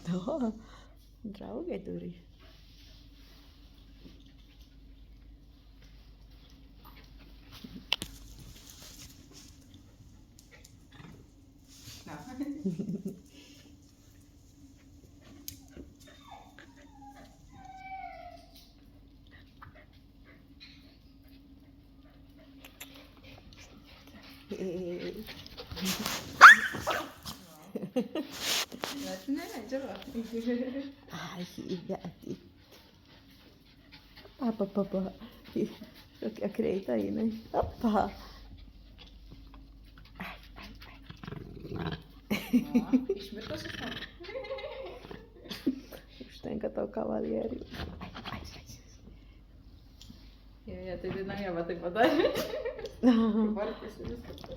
To, draugai turi. Ay, gatti. Papà. Acredita aí, né? Papà. Штенька кавалєрів. Я тобі наняла, ти подай. Ага. Варки собі спитаю.